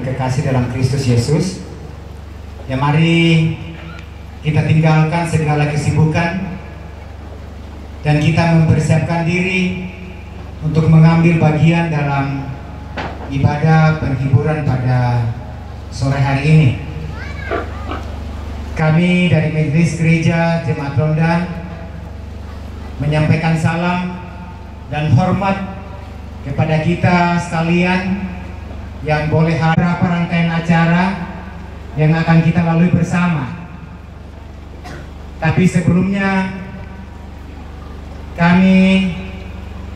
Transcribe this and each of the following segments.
kekasih dalam Kristus Yesus, ya mari kita tinggalkan segala kesibukan dan kita mempersiapkan diri untuk mengambil bagian dalam ibadah penghiburan pada sore hari ini. Kami dari Majelis Gereja Jemaat Ronda menyampaikan salam dan hormat kepada kita sekalian yang boleh hadir rangkaian acara yang akan kita lalui bersama. Tapi sebelumnya kami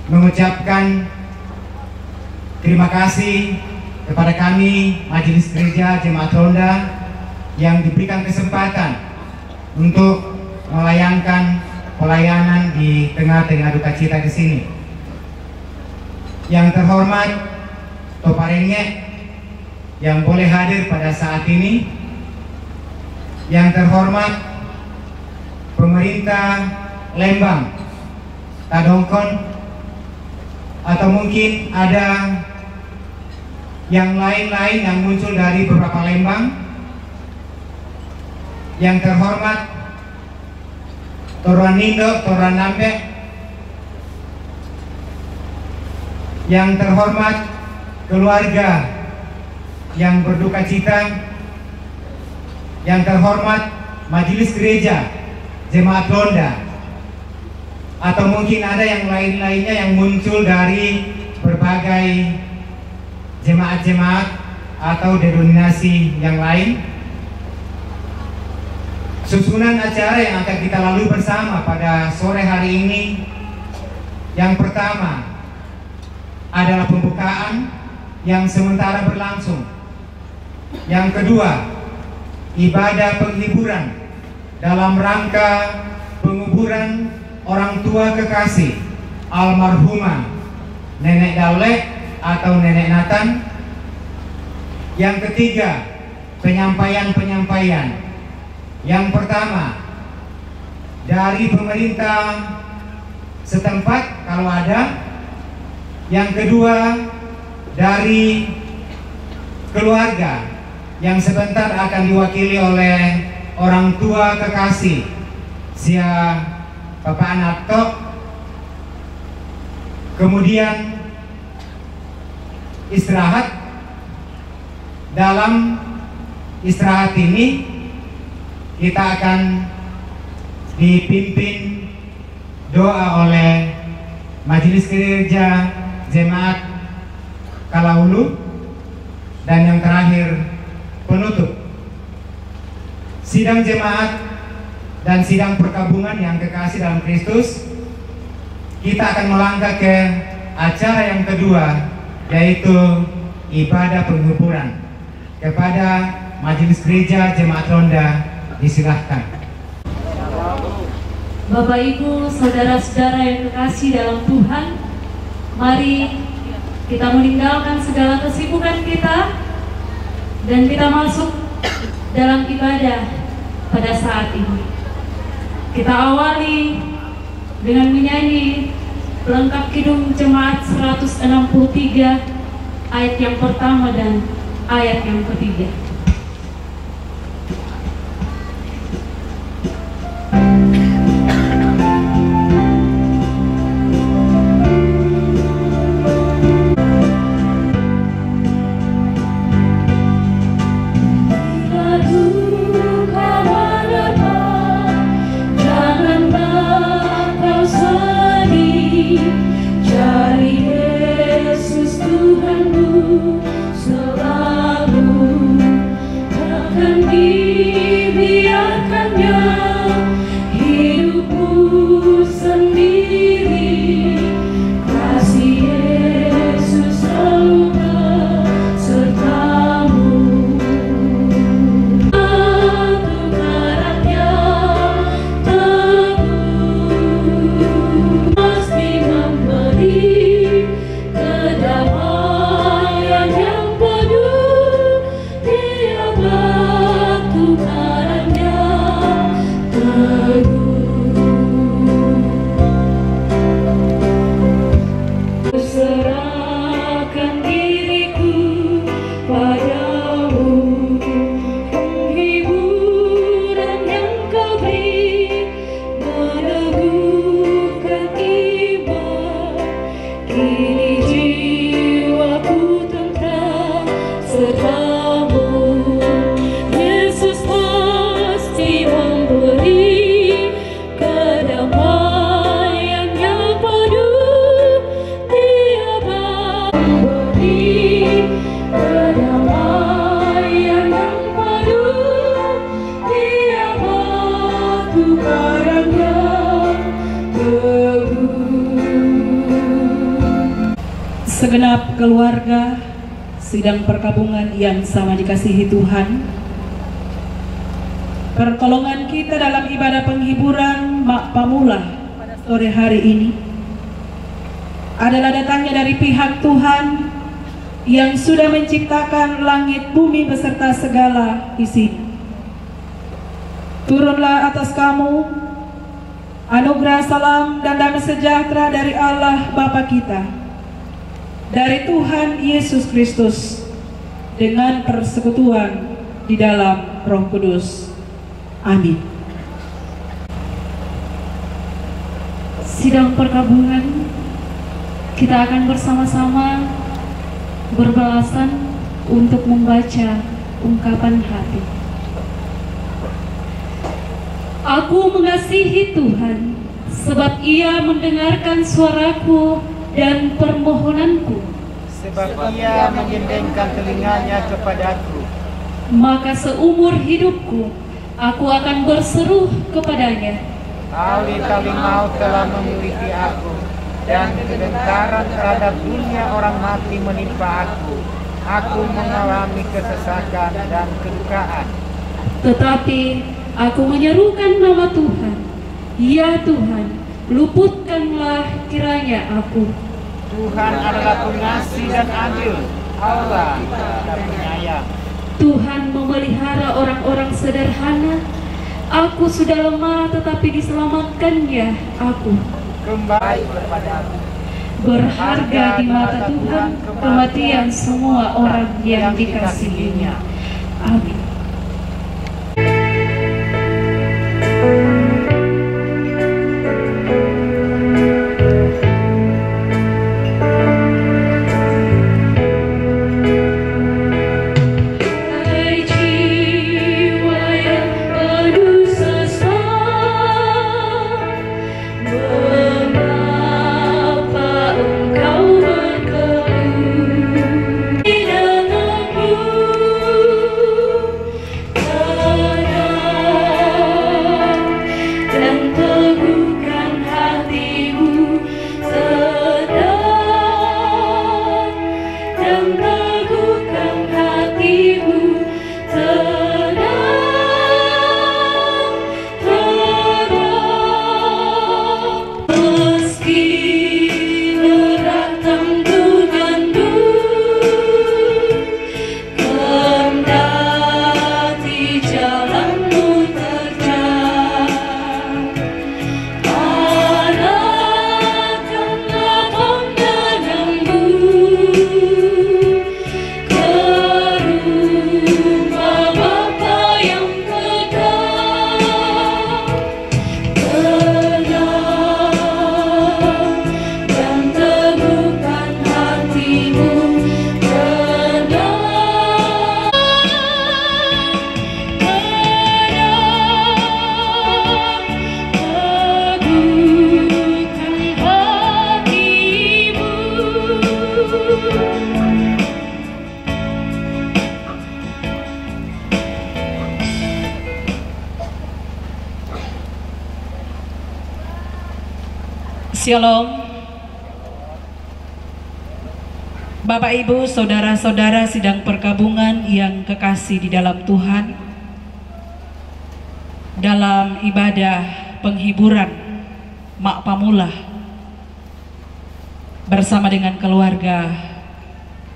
mengucapkan terima kasih kepada kami Majelis Gereja Jemaat Ronda yang diberikan kesempatan untuk melayangkan pelayanan di tengah-tengah duka cita di sini. Yang terhormat Toparenge yang boleh hadir pada saat ini. Yang terhormat pemerintah Lembang, Tadongkon, atau mungkin ada yang lain-lain yang muncul dari beberapa Lembang. Yang terhormat Toranindo, Toranambe. Yang terhormat keluarga yang berduka cita. Yang terhormat Majelis Gereja Jemaat Ronda, atau mungkin ada yang lain-lainnya yang muncul dari berbagai jemaat-jemaat atau denominasi yang lain. Susunan acara yang akan kita lalui bersama pada sore hari ini, yang pertama adalah pembukaan yang sementara berlangsung. Yang kedua, ibadah penghiburan dalam rangka penguburan orang tua kekasih almarhumah Nenek Dauleh atau Nenek Nathan. Yang ketiga, penyampaian. Yang pertama dari pemerintah setempat kalau ada. Yang kedua dari keluarga yang sebentar akan diwakili oleh orang tua kekasih Sia Bapak Anarto. Kemudian istirahat. Dalam istirahat ini kita akan dipimpin doa oleh Majelis Gereja Jemaat Kalahulu, dan yang terakhir penutup. Sidang jemaat dan sidang perkabungan yang kekasih dalam Kristus, kita akan melangkah ke acara yang kedua, yaitu ibadah penghiburan. Kepada Majelis Gereja Jemaat Ronda, disilahkan. Bapak Ibu, saudara-saudara yang kekasih dalam Tuhan, mari kita meninggalkan segala kesibukan kita dan kita masuk dalam ibadah pada saat ini. Kita awali dengan menyanyi pelengkap kidung Jemaat 163 ayat yang pertama dan ayat yang ketiga. Yesus Tuhanmu selalu segenap keluarga sidang perkabungan yang sama dikasihi Tuhan, pertolongan kita dalam ibadah penghiburan Mak Pamulah pada sore hari ini adalah datangnya dari pihak Tuhan yang sudah menciptakan langit bumi beserta segala isinya. Turunlah atas kamu anugerah, salam, dan damai sejahtera dari Allah Bapa kita, dari Tuhan Yesus Kristus, dengan persekutuan di dalam Roh Kudus. Amin. Sidang perkabungan, kita akan bersama-sama berbalasan untuk membaca ungkapan hati. Aku mengasihi Tuhan, sebab Ia mendengarkan suaraku dan permohonanku. Sebab Ia mengendengkan telinganya kepadaku. Maka seumur hidupku, aku akan berseru kepadanya. Tali-tali maut telah memiliki aku, dan kegentaran terhadap dunia orang mati menimpa aku. Aku mengalami kesesakan dan kedukaan. Tetapi aku menyerukan nama Tuhan. Ya Tuhan, luputkanlah kiranya aku. Tuhan adalah pengasih dan adil, Allah dan penyayang. Tuhan memelihara orang-orang sederhana. Aku sudah lemah tetapi diselamatkannya aku. Kembali kepadamu. Berharga di mata Tuhan kematian semua orang yang dikasihinya. Amin. Shalom. Bapak Ibu, saudara-saudara sidang perkabungan yang kekasih di dalam Tuhan, dalam ibadah penghiburan Mak Pamulah bersama dengan keluarga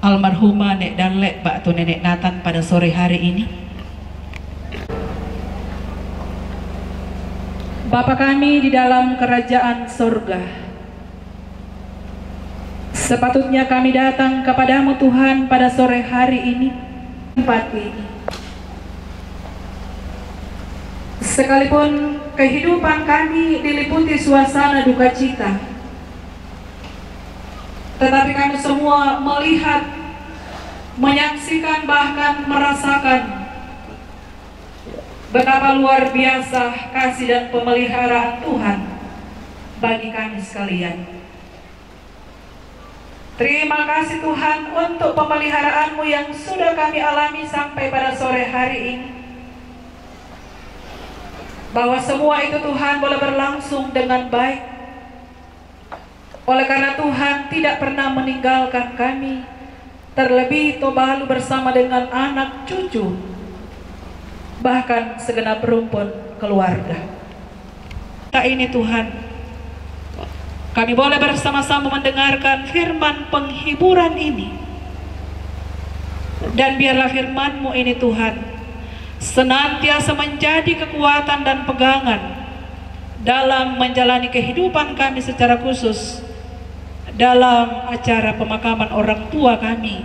almarhumah Nek Danlek Pak atau Nenek Nathan pada sore hari ini, Bapa kami di dalam kerajaan surga, sepatutnya kami datang kepadamu Tuhan pada sore hari ini, tempat ini. Sekalipun kehidupan kami diliputi suasana duka cita, tetapi kami semua melihat, menyaksikan, bahkan merasakan betapa luar biasa kasih dan pemeliharaan Tuhan bagi kami sekalian. Terima kasih Tuhan untuk pemeliharaan-Mu yang sudah kami alami sampai pada sore hari ini. Bahwa semua itu Tuhan boleh berlangsung dengan baik. Oleh karena Tuhan tidak pernah meninggalkan kami, terlebih Tobalu bersama dengan anak cucu, bahkan segenap rumpun keluarga. Tak ini Tuhan, kami boleh bersama-sama mendengarkan firman penghiburan ini. Dan biarlah firman-Mu ini Tuhan senantiasa menjadi kekuatan dan pegangan dalam menjalani kehidupan kami secara khusus dalam acara pemakaman orang tua kami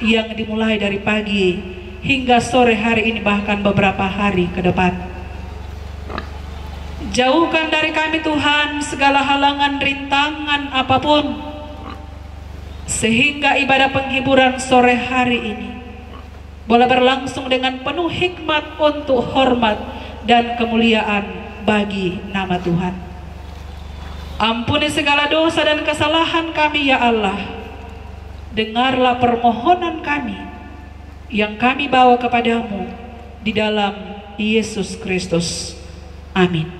yang dimulai dari pagi hingga sore hari ini, bahkan beberapa hari ke depan. Jauhkan dari kami Tuhan segala halangan rintangan apapun, sehingga ibadah penghiburan sore hari ini boleh berlangsung dengan penuh hikmat untuk hormat dan kemuliaan bagi nama Tuhan. Ampuni segala dosa dan kesalahan kami ya Allah. Dengarlah permohonan kami yang kami bawa kepadamu di dalam Yesus Kristus. Amin.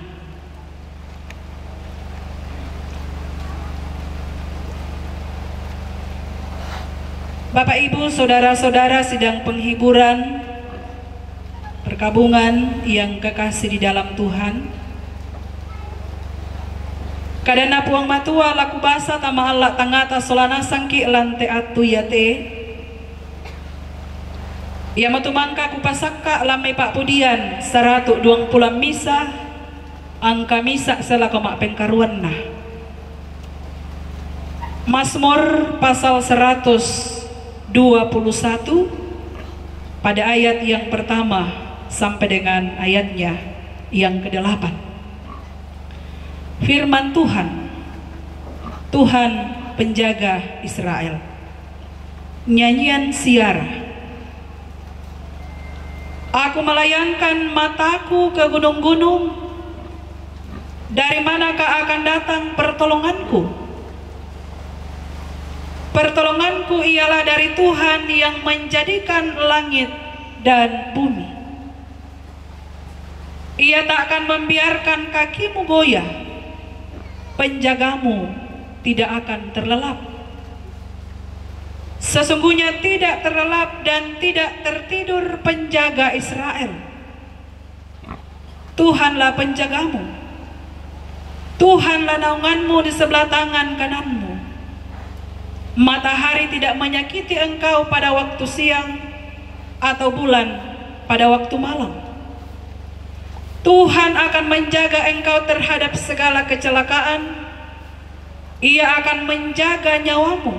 Bapak Ibu, saudara-saudara sidang penghiburan perkabungan yang kekasih di dalam Tuhan, kadana puang matua laku basa tama Allah tangata solana sangki lante atu yate ia matumangka kupasaka lamai Pak Pudian 120 misa angka misa selaku mak pengkaruan nah. Mazmur pasal 121 pada ayat yang pertama sampai dengan ayatnya yang ke-8. Firman Tuhan, Tuhan penjaga Israel. Nyanyian Siara. Aku melayangkan mataku ke gunung-gunung, dari manakah akan datang pertolonganku? Pertolonganku ialah dari Tuhan yang menjadikan langit dan bumi. Ia tak akan membiarkan kakimu goyah, penjagamu tidak akan terlelap. Sesungguhnya tidak terlelap dan tidak tertidur penjaga Israel. Tuhanlah penjagamu, Tuhanlah naunganmu di sebelah tangan kananmu. Matahari tidak menyakiti engkau pada waktu siang, atau bulan pada waktu malam. Tuhan akan menjaga engkau terhadap segala kecelakaan. Ia akan menjaga nyawamu.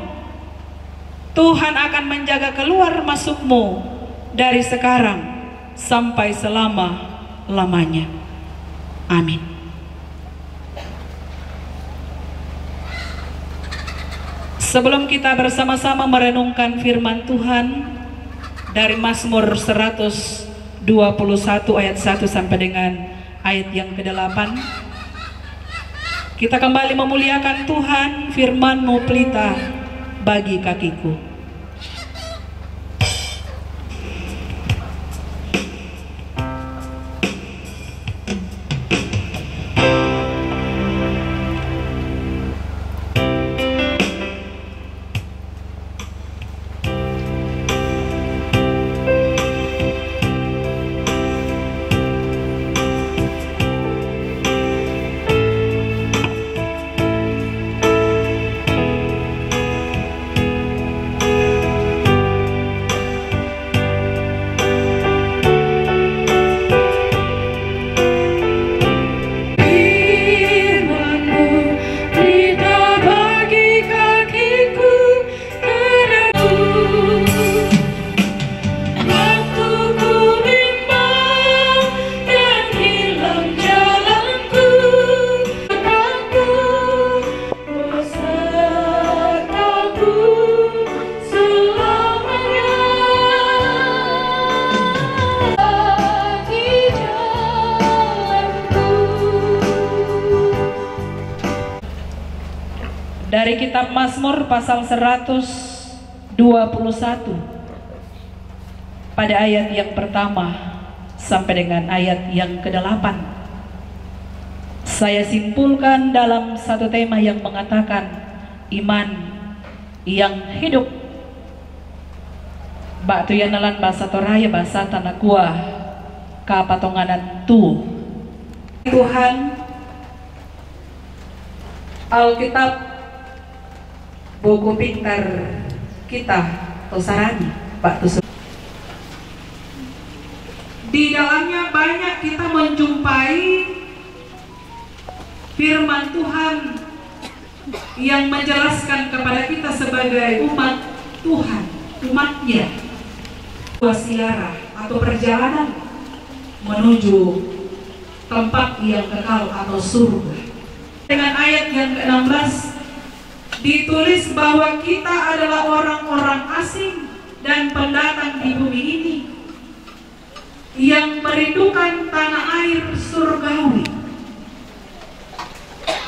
Tuhan akan menjaga keluar masukmu dari sekarang sampai selama-lamanya. Amin. Sebelum kita bersama-sama merenungkan firman Tuhan dari Mazmur 121 ayat 1 sampai dengan ayat yang ke-8, kita kembali memuliakan Tuhan. Firman-Mu pelita bagi kakiku. Dari kitab Mazmur pasal 121 pada ayat yang pertama sampai dengan ayat yang ke-8, saya simpulkan dalam satu tema yang mengatakan iman yang hidup. Bak tu yang nalan bahasa Toraya bahasa tanah kuah kapatonganan tu. Tuhan Alkitab buku pintar kita tosarani Pak tu. Di dalamnya banyak kita menjumpai firman Tuhan yang menjelaskan kepada kita sebagai umat Tuhan, umatnya, wasiara atau perjalanan menuju tempat yang kekal atau surga. Dengan ayat yang ke-16 ditulis bahwa kita adalah orang-orang asing dan pendatang di bumi ini yang merindukan tanah air surgawi.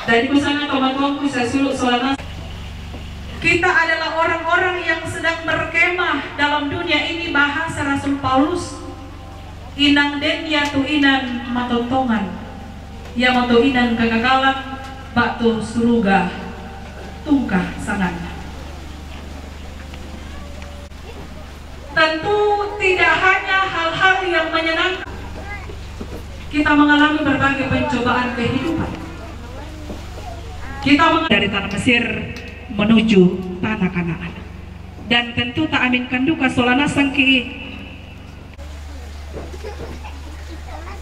Dari misalnya teman-teman bisa suluk solana, kita adalah orang-orang yang sedang berkemah dalam dunia ini. Bahasa Rasul Paulus, inang den yatu inan matontongan, ya mato inan kekekalan, baktu surga tungkah sangat. Tentu tidak hanya hal-hal yang menyenangkan, kita mengalami berbagai pencobaan kehidupan. Kita dari tanah Mesir menuju tanah Kanaan, dan tentu tak aminkan duka solana sangki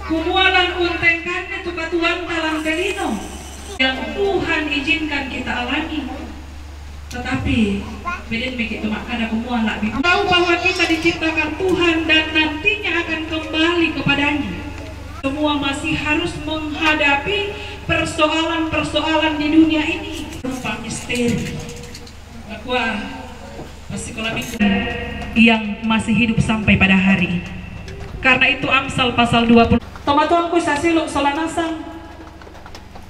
kumualan untengkannya tuka Tuhan dalam kelino yang Tuhan izinkan kita alami. Tetapi beden begitu makanya kumualan lebih tahu bahwa kita diciptakan Tuhan dan nantinya akan kembali kepadanya. Semua masih harus menghadapi persoalan-persoalan di dunia ini berupa misteri. Wah, psikologi yang masih hidup sampai pada hari. Karena itu Amsal pasal 20. Tomatuanku sasiluk solanasang.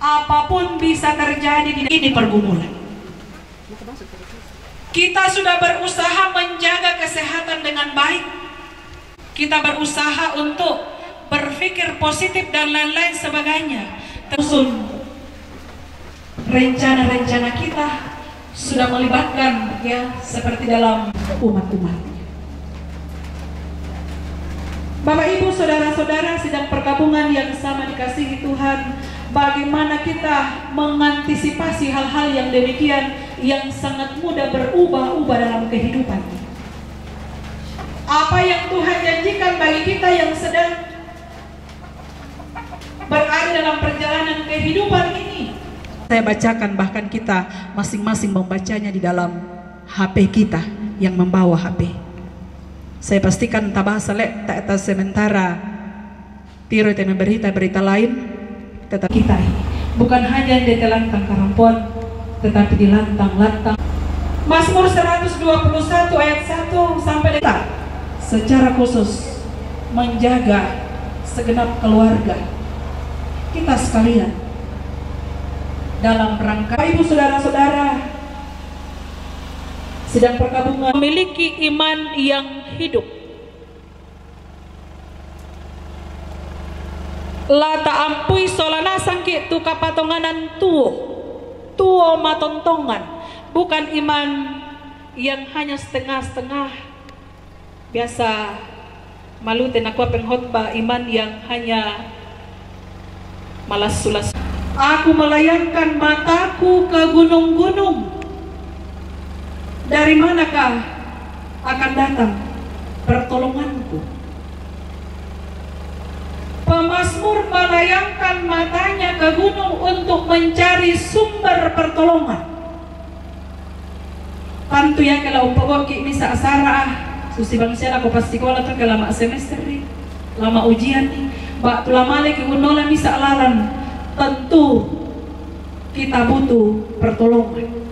Apapun bisa terjadi di ini pergumulan. Kita sudah berusaha menjaga kesehatan dengan baik. Kita berusaha untuk berpikir positif dan lain-lain sebagainya. Terusun rencana-rencana kita sudah melibatkan ya seperti dalam umat-umatnya. Bapak Ibu saudara-saudara sedang perkabungan yang sama dikasihi Tuhan, bagaimana kita mengantisipasi hal-hal yang demikian yang sangat mudah berubah-ubah dalam kehidupan. Apa yang Tuhan janjikan bagi kita yang sedang berada dalam perjalanan kehidupan ini, saya bacakan, bahkan kita masing-masing membacanya di dalam HP kita yang membawa HP. Saya pastikan tabahasa lek tak atas sementara tiro itu berita lain, tetap kita ini bukan hanya di telantang karampon, tetapi di lantang-lantang. Mazmur 121 ayat 1 sampai kita secara khusus menjaga segenap keluarga kita sekalian dalam rangka ibu saudara-saudara sedang perkabungan memiliki iman yang hidup. La taampui solana sangki tu kapatonganan tuo matontongan, bukan iman yang hanya setengah-setengah. Biasa malu tenakwa penghotbah, iman yang hanya malas sulas. Aku melayangkan mataku ke gunung-gunung. Dari manakah akan datang pertolonganku? Pemazmur melayangkan matanya ke gunung untuk mencari sumber pertolongan. Tantu ya kalau umpawoki misa asara susi bangsa aku pasti sekolah tuh lama semester nih, lama ujian nih, bak tu lama lagi unola misa alaran. Tentu kita butuh pertolongan.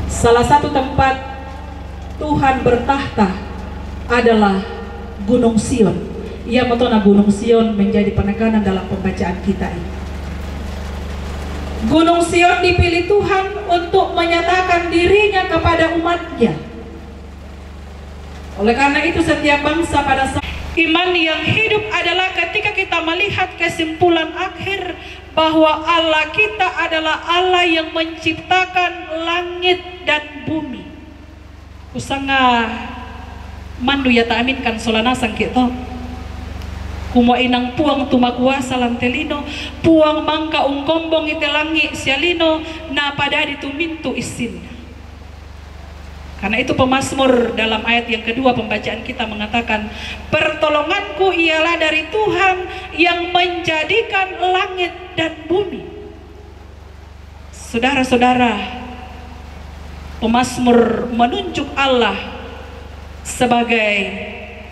Salah satu tempat Tuhan bertahta adalah Gunung Sion. Ia metona Gunung Sion menjadi penekanan dalam pembacaan kita ini. Gunung Sion dipilih Tuhan untuk menyatakan dirinya kepada umatnya. Oleh karena itu setiap bangsa pada saat iman yang hidup adalah ketika kita melihat kesimpulan akhir bahwa Allah kita adalah Allah yang menciptakan langit dan bumi. Kusanga mandu ya ta aminkan solanasan kita. Kumo inang puang tumakuasa lantelino, puang mangka ungkombong itelangi sialino, na pada ditumintu isin. Karena itu pemazmur dalam ayat yang kedua pembacaan kita mengatakan, pertolonganku ialah dari Tuhan yang menjadikan langit dan bumi. Saudara-saudara, pemazmur menunjuk Allah sebagai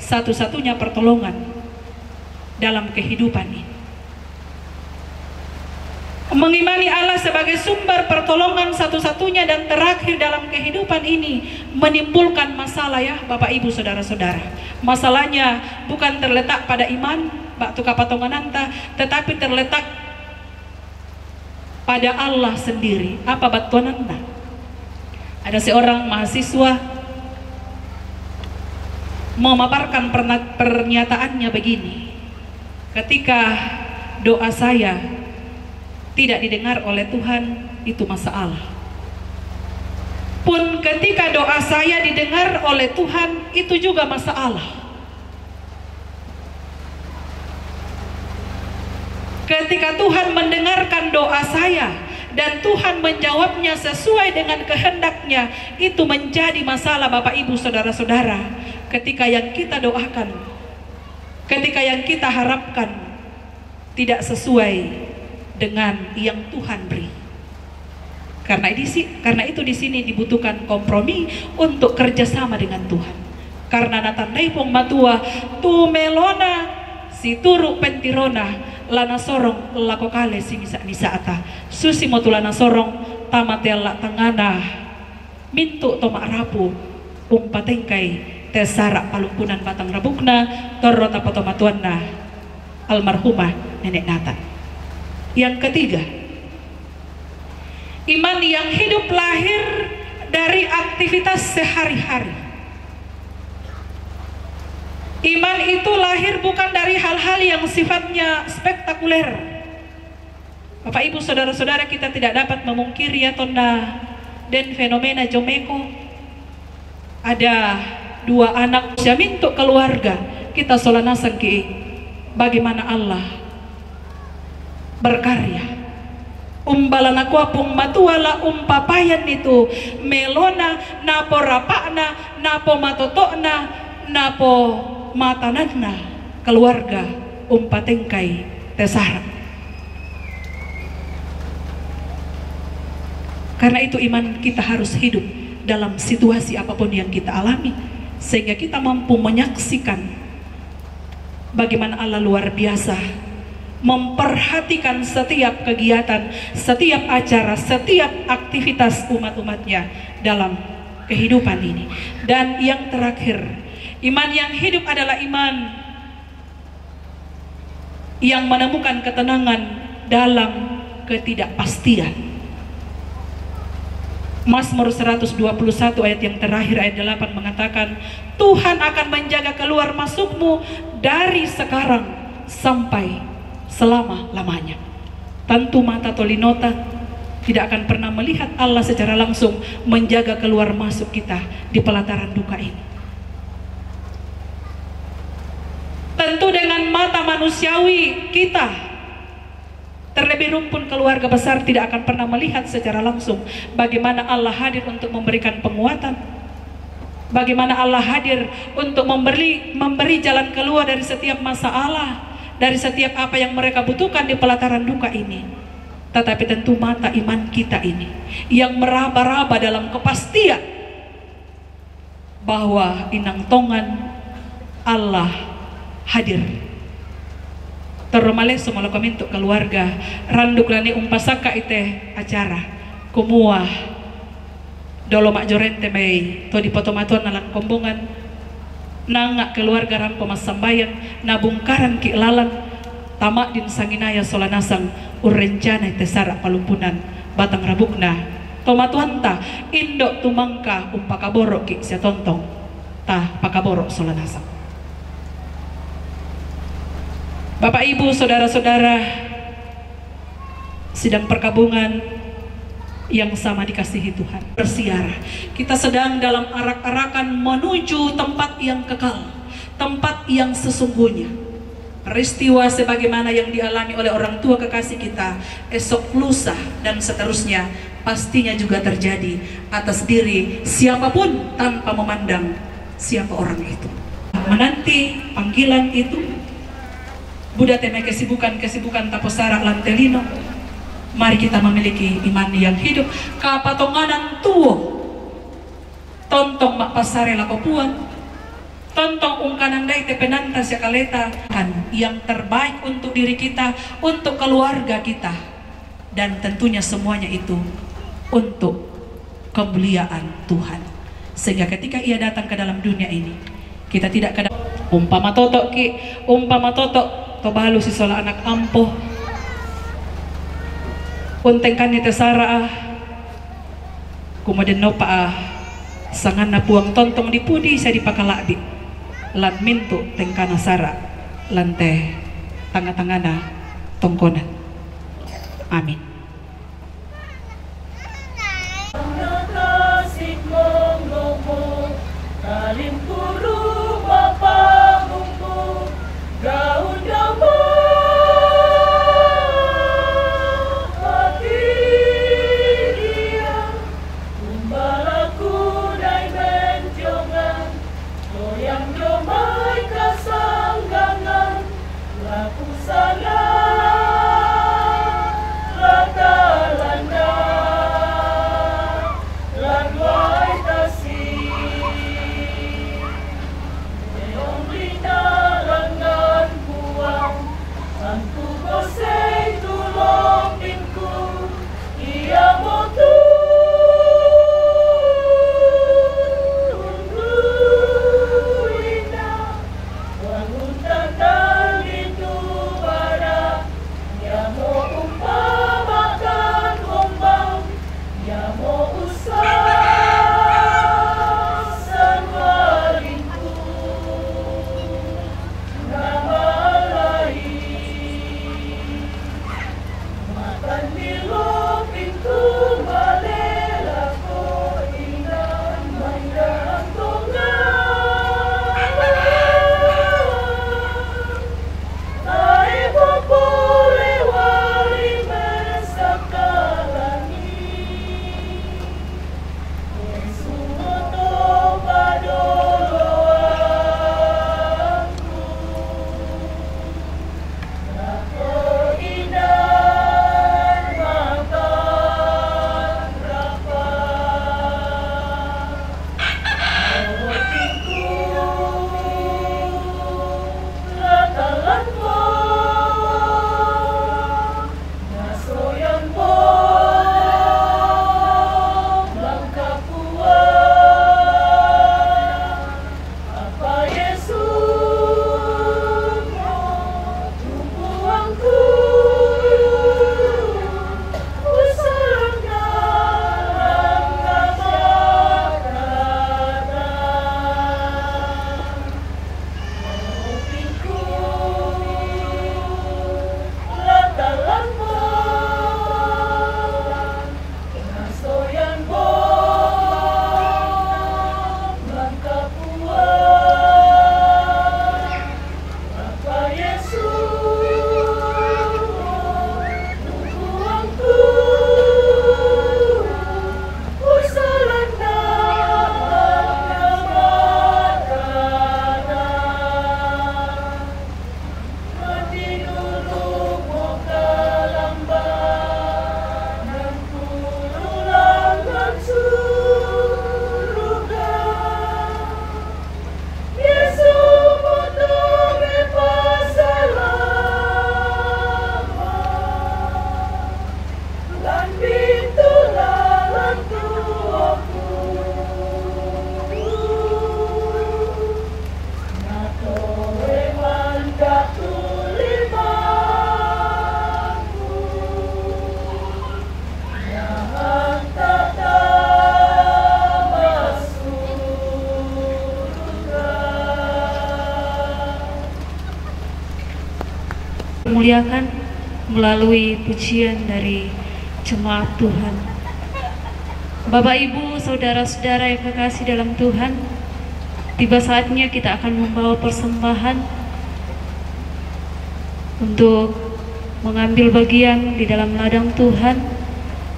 satu-satunya pertolongan dalam kehidupan ini. Mengimani Allah sebagai sumber pertolongan satu-satunya dan terakhir dalam kehidupan ini menimbulkan masalah ya Bapak Ibu Saudara-saudara. Masalahnya bukan terletak pada iman bak tuka patongananta, tetapi terletak pada Allah sendiri. Apa batuananda? Ada seorang mahasiswa memaparkan pernyataannya begini. Ketika doa saya tidak didengar oleh Tuhan, itu masalah. Pun ketika doa saya didengar oleh Tuhan, itu juga masalah. Ketika Tuhan mendengarkan doa saya dan Tuhan menjawabnya sesuai dengan kehendaknya, itu menjadi masalah Bapak Ibu Saudara-saudara. Ketika yang kita doakan, ketika yang kita harapkan tidak sesuai dengan yang Tuhan beri. Karena itu di sini dibutuhkan kompromi untuk kerjasama dengan Tuhan. Karena natandai pong matua tu melona si turu pentirona lana sorong lako kale si misa ata susi motulana sorong tamatela tangana mintu tomak rapu umpatengkai tesara palumpunan batang rabukna torro tapotomatuanna almarhumah nenek Nathan. Yang ketiga, iman yang hidup lahir dari aktivitas sehari-hari. Iman itu lahir bukan dari hal-hal yang sifatnya spektakuler. Bapak Ibu Saudara-saudara, kita tidak dapat memungkiri ya tonda dan fenomena jomeko. Ada dua anak jamintuk keluarga, kita solanasan ki bagaimana Allah berkarya. Umbalan aku apung matuala umpapayan itu melona napo rapakna napo matotokna napo matanadna keluarga umpatengkai tesara. Karena itu iman kita harus hidup dalam situasi apapun yang kita alami, sehingga kita mampu menyaksikan bagaimana Allah luar biasa memperhatikan setiap kegiatan, setiap acara, setiap aktivitas umat-umatnya dalam kehidupan ini. Dan yang terakhir, iman yang hidup adalah iman yang menemukan ketenangan dalam ketidakpastian. Mazmur 121 ayat yang terakhir ayat 8 mengatakan, Tuhan akan menjaga keluar masukmu dari sekarang sampai selama-lamanya. Tentu mata tolinota tidak akan pernah melihat Allah secara langsung menjaga keluar masuk kita di pelataran duka ini. Tentu dengan mata manusiawi kita, terlebih rumpun keluarga besar, tidak akan pernah melihat secara langsung bagaimana Allah hadir untuk memberikan penguatan, bagaimana Allah hadir untuk memberi jalan keluar dari setiap masalah, dari setiap apa yang mereka butuhkan di pelataran duka ini. Tetapi tentu mata iman kita ini yang meraba-raba dalam kepastian bahwa inang tongan Allah hadir. Terumale semua komentuk keluarga randuk lani umpasaka ite acara kumua dolo mak jorente mai to di potomatuan nalang kombongan nangak keluarga rampo masambayan nabungkaran ki lalan tamak din sanginaya solanasang urencana tesara palumpunan batang rabukna tomatuanta indok tumangka umpakaboro ki sia tontong tah pakaboro solanasang. Bapak Ibu Saudara-saudara, sidang perkabungan yang sama dikasihi Tuhan. Bersiar, kita sedang dalam arak-arakan menuju tempat yang kekal, tempat yang sesungguhnya. Peristiwa sebagaimana yang dialami oleh orang tua kekasih kita, esok lusa dan seterusnya, pastinya juga terjadi atas diri siapapun tanpa memandang siapa orang itu. Menanti panggilan itu, Buddha teme kesibukan taposara lantelino. Mari kita memiliki iman yang hidup. Kapatonganan tuo, tontong makpasare lakopuan, tontong ungkanan dai tepenanta siakaleta, yang terbaik untuk diri kita, untuk keluarga kita, dan tentunya semuanya itu untuk kemuliaan Tuhan. Sehingga ketika ia datang ke dalam dunia ini, kita tidak kada umpama totok to balu si sola anak ampoh untengkan ni tesara kumaden no pa sangan na puang tontong di pudi sa di pakaladi lan mintu tengkana sara lante tanga-tangana tongkonan. Amin. Muliakan melalui pujian dari jemaat Tuhan. Bapak, Ibu, saudara-saudara yang kekasih dalam Tuhan, tiba saatnya kita akan membawa persembahan untuk mengambil bagian di dalam ladang Tuhan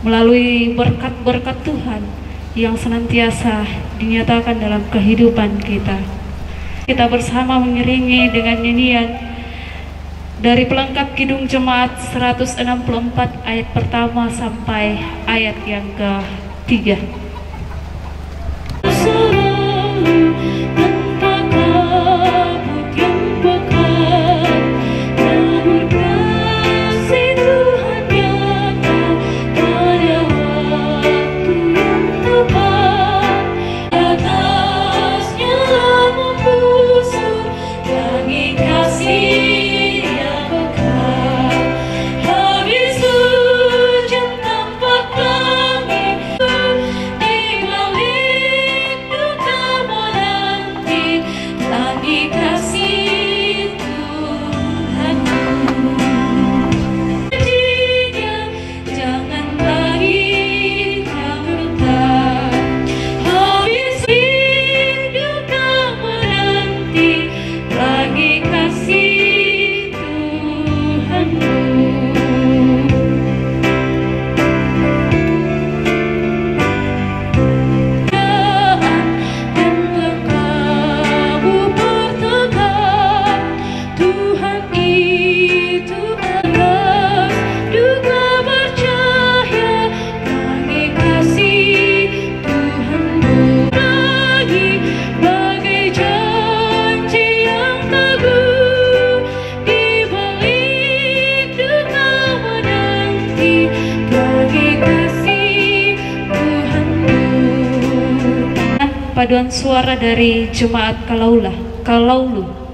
melalui berkat-berkat Tuhan yang senantiasa dinyatakan dalam kehidupan kita. Kita bersama mengiringi dengan nyanyian dari pelengkap Kidung Jemaat 164 ayat pertama sampai ayat yang ke-3. Paduan suara dari Jemaat Kalaulu.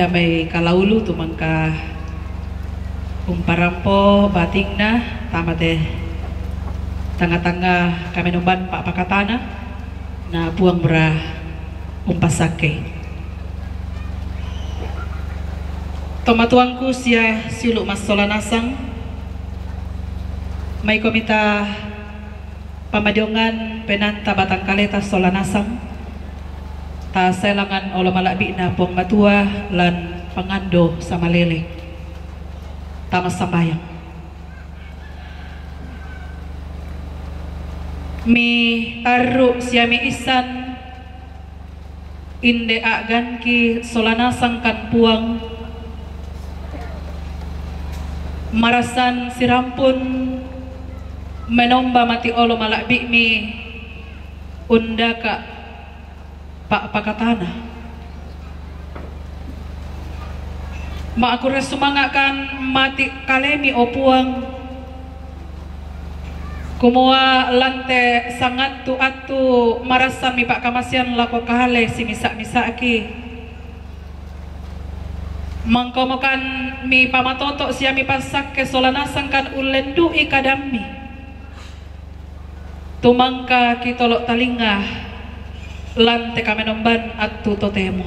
damai kalaulu tumangka umparampo batingna tamate tengah-tengah kami numban pak pakatana na buang berah umpasake tomatuangku sia siuluk mas solanasang may komita pamadiongan penanta batang kaleta solanasang ta selangan olo malabi na pong matua lan pangando sa malele tamas sambayang mi taru siami isan inde agan ki solanasang kan puang marasan sirampun menomba mati olo malabi mi undaka pak pakatana ma aku resumangakan mati kalemi opuang kumua lante sangat tu atu marasan mi pak kamasian lako kahale si misa aki mangkomokan mi pamatoto siya mi pasak ke solanasan kan ulendu ikadami tumangka kitolok talingah lante kami nomban atu totemo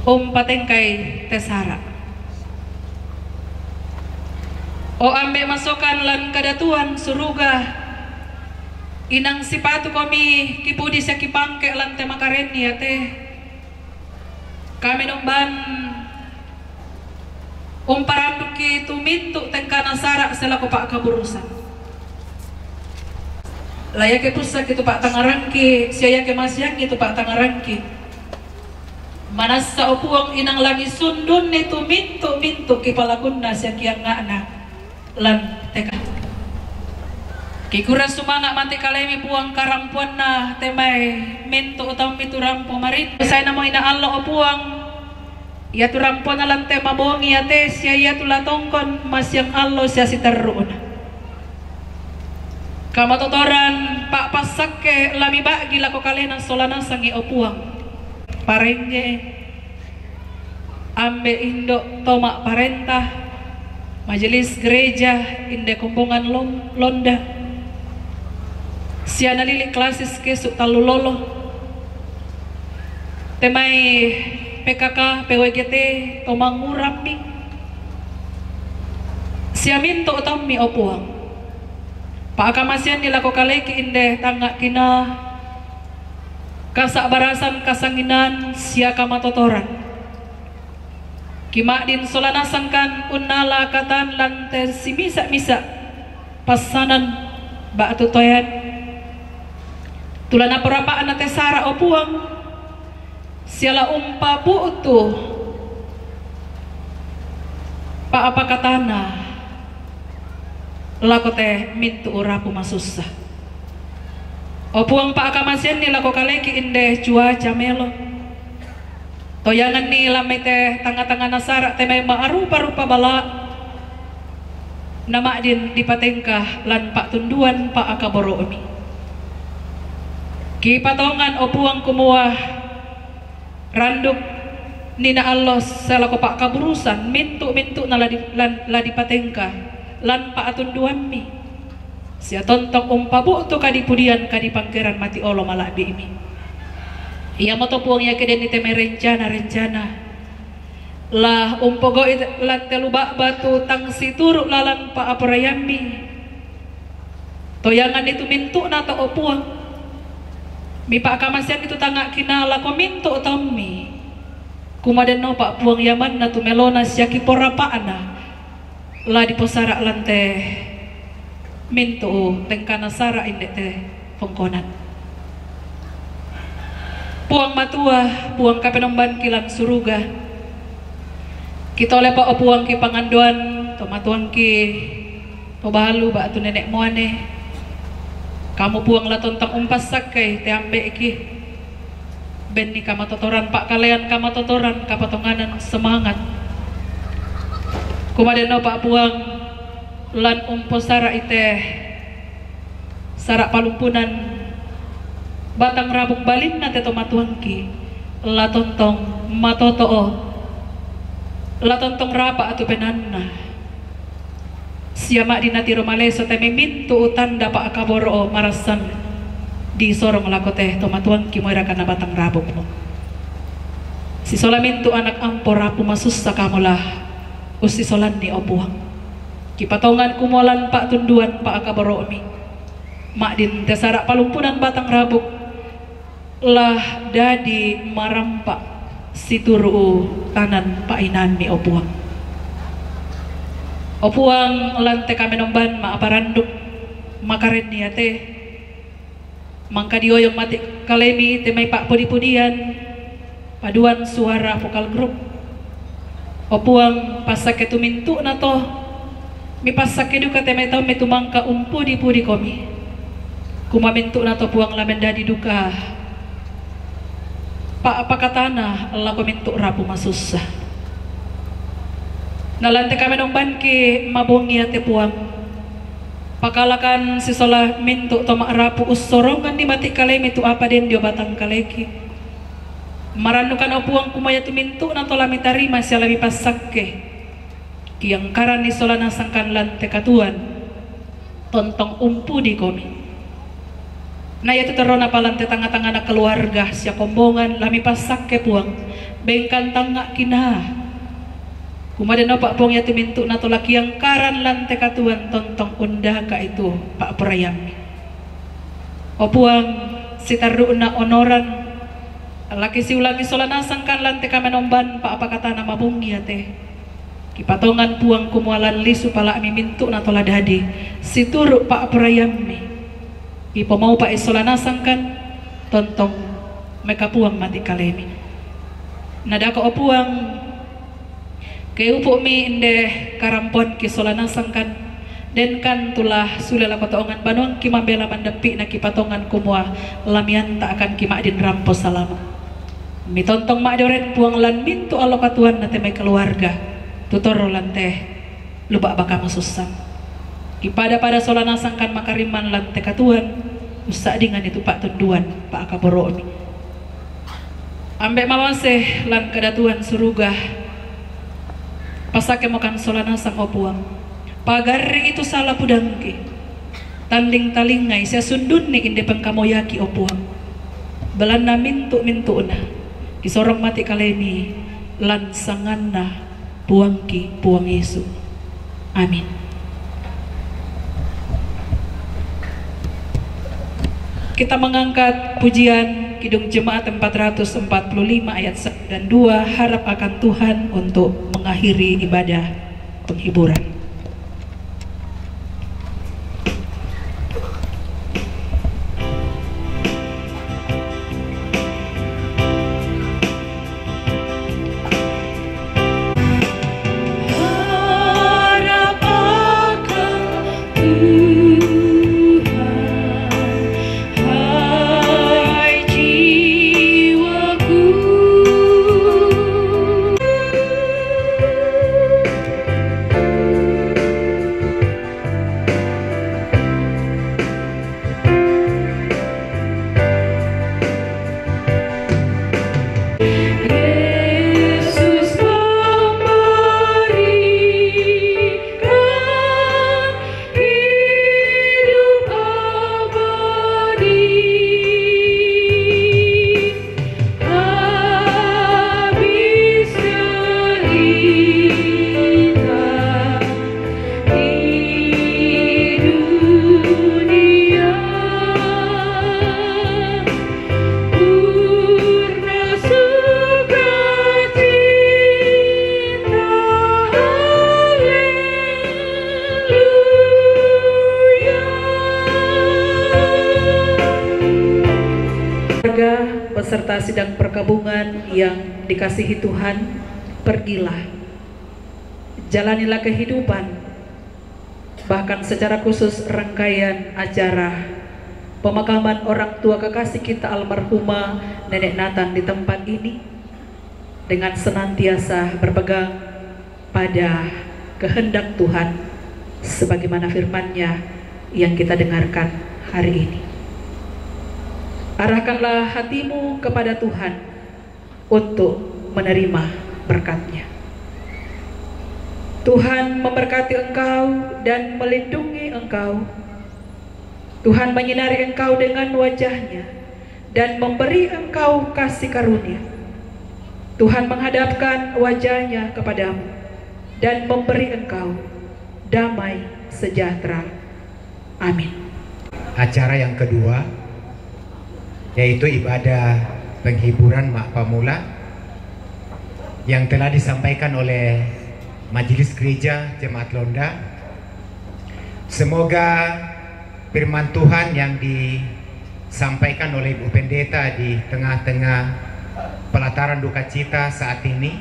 patengkai tesara o ambe masokan lan kadatuan suruga inang sipatu kami kipudi sa kipangke lante makareni ate kami nomban paranduki tumintu tengkana sarak selaku pak kaburusan layak pusak itu pak tangarangki siaya ke masyang itu pak tangarangki manasa opuang inang lagi sundun itu mintu kipalaguna siya kiyang ngana lan teka kikura sumanga mati kalemi puang karampuan na temay mintu utang mitu rampo marit say na mo inaallo opuang iya tu rampuan na lang tema bongi ate siya iya tu latongkon masyang allo siya si terruun kamatotoran pak pasak ke lami bagi lako kalena solanasang opuang parenge ambe indo tomak parentah majelis gereja inde kumbungan londa siya nalili klasis kesuk talulolo temay PKK PWGT tomang murambi siya minto utami opuang pakamasian nila ko kaleki inde tangga kina kasak barasan kasanginan siya kamatotoran kima din solanasan kan unala katan lante si misa pasanan ba tutoyan tulana perapaan na tesara opuang siala umpa buutu pa apa katana lako teh mintu urapu masusah opuang pa akamasian nila ko kaleki inde cuaca melo toyangan ni lamay teh tanga-tanga nasara teh may maarupa-rupa bala nama din dipatengkah lan pak tunduan pa akaboromi kipatongan opuang kumuah randuk nina Allah selako pak kaburusan mintu na ladi patengkah lan pa atunduan mi siya tontong umpabu to kadipudian kadipangkeran mati olo malabi mi iya mo to puang ya keden ite may rencana lah umpogo lan teluba batu tang situru lalang pa aparayambi toyangan itu mintu na to opuang mi pa kamasian itu tanga kinala ko mintu tommi kumaden no pa puang yaman na tumelona siya kiporapaan na la di posara lante mintu tengkana sara inde teh pengkonan puang matua puang kapenomban kilang suruga kita oleh pak puang ki panganduan to matuang ki to bahalu ba tu nenek moane kamu puang la tontang umpas sakai te ambe ki ben ni kamatotoran pak kalian kamatotoran kapatonganan semangat kumaden no pak puang lan umpo sara ite sara palumpunan batang rabung balin na teto matuangki la tontong matotoo, la tontong rapa atu penanna. Siama dinatiro maleso te mimintu utanda pa akaboro marasan di sorong lakote tomatuang kimoira kana batang rabok mo. Si solamintu anak ampor rapu masussa kamulah usi solan ni opuang. Kipatongan kumolan pak tunduan pak akaboro mi. Mak din tesarak palumpunan batang rabuk lah dadi marampak situru kanan pak inan mi opuang. Opuang lante kami nomban ma aparanduk makaren niate mangka dioyong mati kalemi temai pak pudi-pudian paduan suara vokal grup. Opuang pasak itu mintu nato mi pasak duka temai tau metu mangka pudi komi kuma mintu nato puang lamen dadi duka pak apa katana Allah ko mintu rapu masusah. Nalante kami nomban ki mabongi ate puang pakalakan si sola mintu tomak rapu usorongan di mati kalemi tu apa den dio batang kaleki maranukan opuang kumaya tu mintu nato lami tarima siya lami pasakke kiyang karan ni sola nasangkan lante katuan tontong di komi na yaitu terona palante tanga-tanga na keluarga siya kombongan lami pasakke puang bengkan tanga kinah kumaden opak pong ya tumintu na tolak yang karan lante katuan tontong undah ka itu pak perayami opuang sitaru na onoran laki si ulagi solanasang kan lante kamenomban pak apa kata nama bungi ya teh kipatongan puang kumualan lisu pala mi mintu na tola dadi situru pak perayami ipo mau pak isolanasang kan tontong meka puang mati kalemi nada ka opuang kaya upo mi inde karampon kisolana sangkan den kan tulah sulela kotoongan banuang kimambela mandepi na kipatongan kumua lamian tak akan kimak din rampo salama mi tontong mak doren puang lan mintu Allah katuan na temai keluarga tutoro lan teh lubak baka masusang ipada pada solana sangkan makariman lan teh katuan usak dengan itu pak tunduan pak akaboro mi ambek mawaseh lan kedatuan surugah pasake makan solana sang opuang pagari itu salah pudangki tanding talingai saya sundun ni inde pengkamoyaki opuang belanda mintu na kisorong mati kalemi lansanganna puangki puang Yesu amin. Kita mengangkat pujian Kidung Jemaat 445 ayat 1 dan 2 harap akan Tuhan untuk mengakhiri ibadah penghiburan. Peserta sidang perkabungan yang dikasihi Tuhan, pergilah, jalanilah kehidupan, bahkan secara khusus rangkaian acara pemakaman orang tua kekasih kita almarhumah Nenek Nathan di tempat ini dengan senantiasa berpegang pada kehendak Tuhan sebagaimana firman-Nya yang kita dengarkan hari ini. Arahkanlah hatimu kepada Tuhan untuk menerima berkat-Nya. Tuhan memberkati engkau dan melindungi engkau. Tuhan menyinari engkau dengan wajah-Nya dan memberi engkau kasih karunia. Tuhan menghadapkan wajah-Nya kepadamu dan memberi engkau damai sejahtera. Amin. Acara yang kedua yaitu ibadah penghiburan Mak Pamula yang telah disampaikan oleh Majelis Gereja Jemaat Londa. Semoga firman Tuhan yang disampaikan oleh Ibu Pendeta di tengah-tengah pelataran duka cita saat ini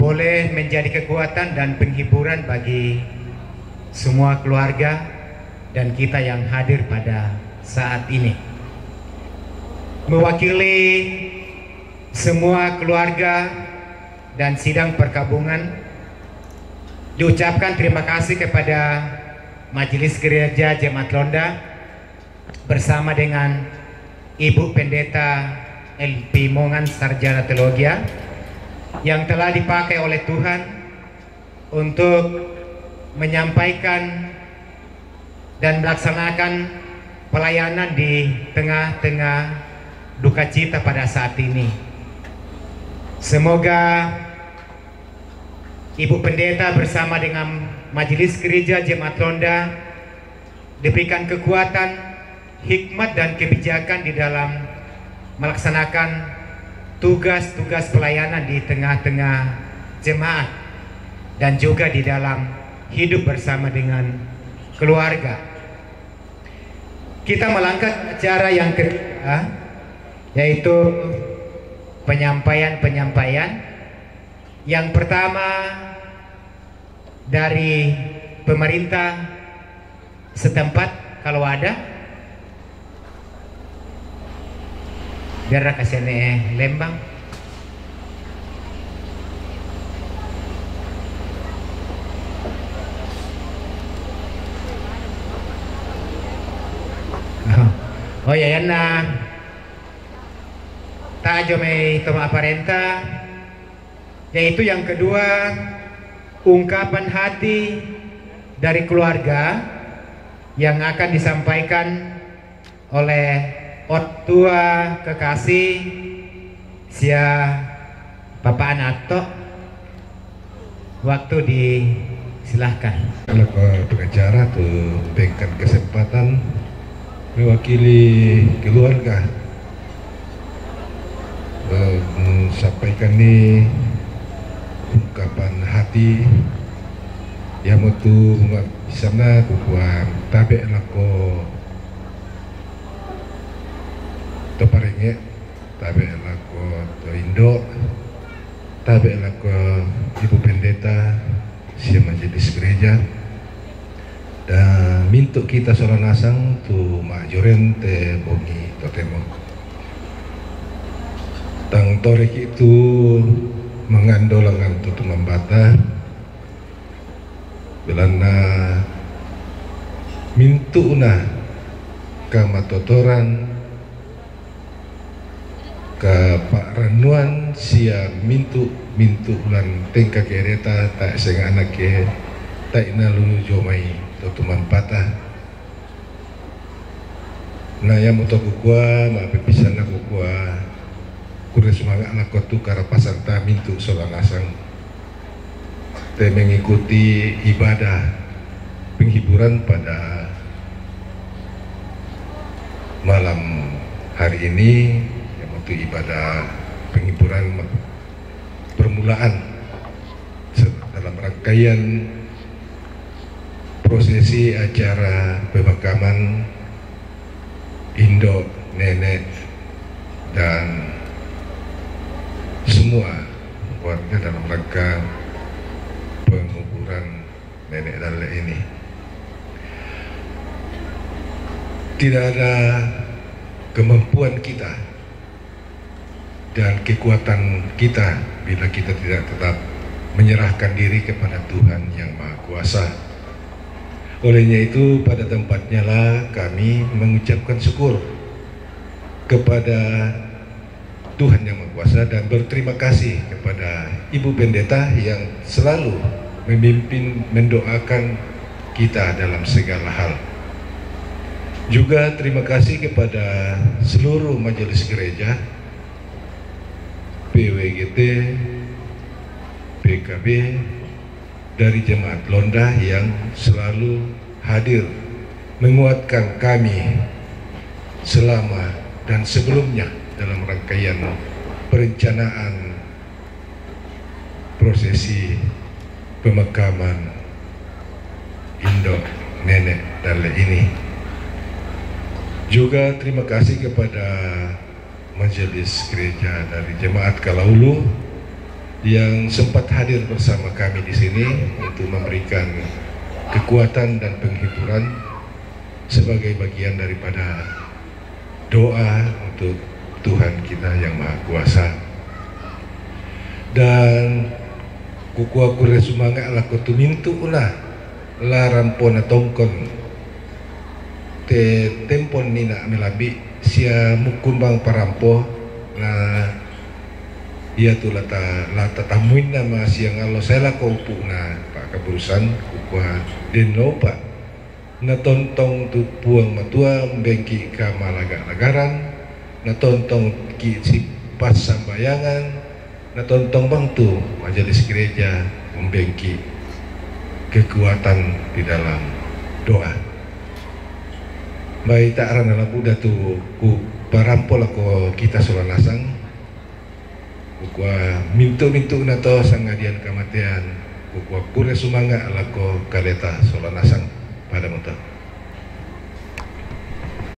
boleh menjadi kekuatan dan penghiburan bagi semua keluarga dan kita yang hadir pada saat ini. Mewakili semua keluarga dan sidang perkabungan, diucapkan terima kasih kepada Majelis Gereja Jemaat Londa bersama dengan Ibu Pendeta LP Mongan Sarjana Teologia yang telah dipakai oleh Tuhan untuk menyampaikan dan melaksanakan pelayanan di tengah-tengah duka cita pada saat ini. Semoga Ibu Pendeta bersama dengan Majelis Gereja Jemaat Londa diberikan kekuatan, hikmat dan kebijakan di dalam melaksanakan tugas-tugas pelayanan di tengah-tengah jemaat dan juga di dalam hidup bersama dengan keluarga. Kita melangkah acara yang ketiga, yaitu penyampaian. Yang pertama dari pemerintah setempat kalau ada, biar kasih Lembang. Oh ya, Yana tajo may toma aparenta, yaitu yang kedua, ungkapan hati dari keluarga yang akan disampaikan oleh ortua kekasih sia Bapak Anato. Waktu disilahkan. Kalau pengacara tuh berikan kesempatan mewakili keluarga sampaikan nih ungkapan hati yang mutu sana kukuan tabe lako to parenge tabe lako to Indo tabe lako Ibu Pendeta si Majelis Gereja dan mintuk kita seorang nasang tu majorente bongi totemo tang torek itu mengandolangan tutu membata belana mintu na kamatotoran ka Pak Ranuan sia mintu ulan tengka kereta tak seng anak ke tak ina lulu jomai tutu membata na yang muto kukua ma pepisan aku kukua kuda semangat anak kotu karapasan ta mintu solang asang te mengikuti ibadah penghiburan pada malam hari ini yang waktu ibadah penghiburan permulaan dalam rangkaian prosesi acara pemakaman Indo nenek dan semua warga dalam rangka penguburan nenek Dale ini. Tidak ada kemampuan kita dan kekuatan kita bila kita tidak tetap menyerahkan diri kepada Tuhan yang Maha Kuasa. Olehnya itu pada tempatnya lah kami mengucapkan syukur kepada Tuhan Yang Maha Kuasa, dan berterima kasih kepada Ibu Pendeta yang selalu memimpin, mendoakan kita dalam segala hal. Juga terima kasih kepada seluruh majelis gereja, PWGT, PKB, dari Jemaat Londa yang selalu hadir menguatkan kami selama dan sebelumnya dalam rangkaian perencanaan prosesi pemakaman induk nenek Dale ini. Juga terima kasih kepada majelis gereja dari Jemaat Kalaulu yang sempat hadir bersama kami di sini untuk memberikan kekuatan dan penghiburan sebagai bagian daripada doa untuk Tuhan kita Yang Maha Kuasa. Dan kuku aku resumanga ala kotu mintu ulah la rampona tongkon te tempon nina melabi sia mukumbang parampo na ia tu lata tamuin nama siang alo saya ko upu na pak kaburusan kukua denopa na tontong tu puang matua bengki ka malaga-lagaran, na tontong ki si pas sambayangan, na tontong bangtu majelis gereja membengki kekuatan di dalam doa. Baik tak rana labu datu ku parampol ako kita solanasang kukua mintu na to sangadian kamatian kukua kure sumanga alako kaleta solanasang pada motor.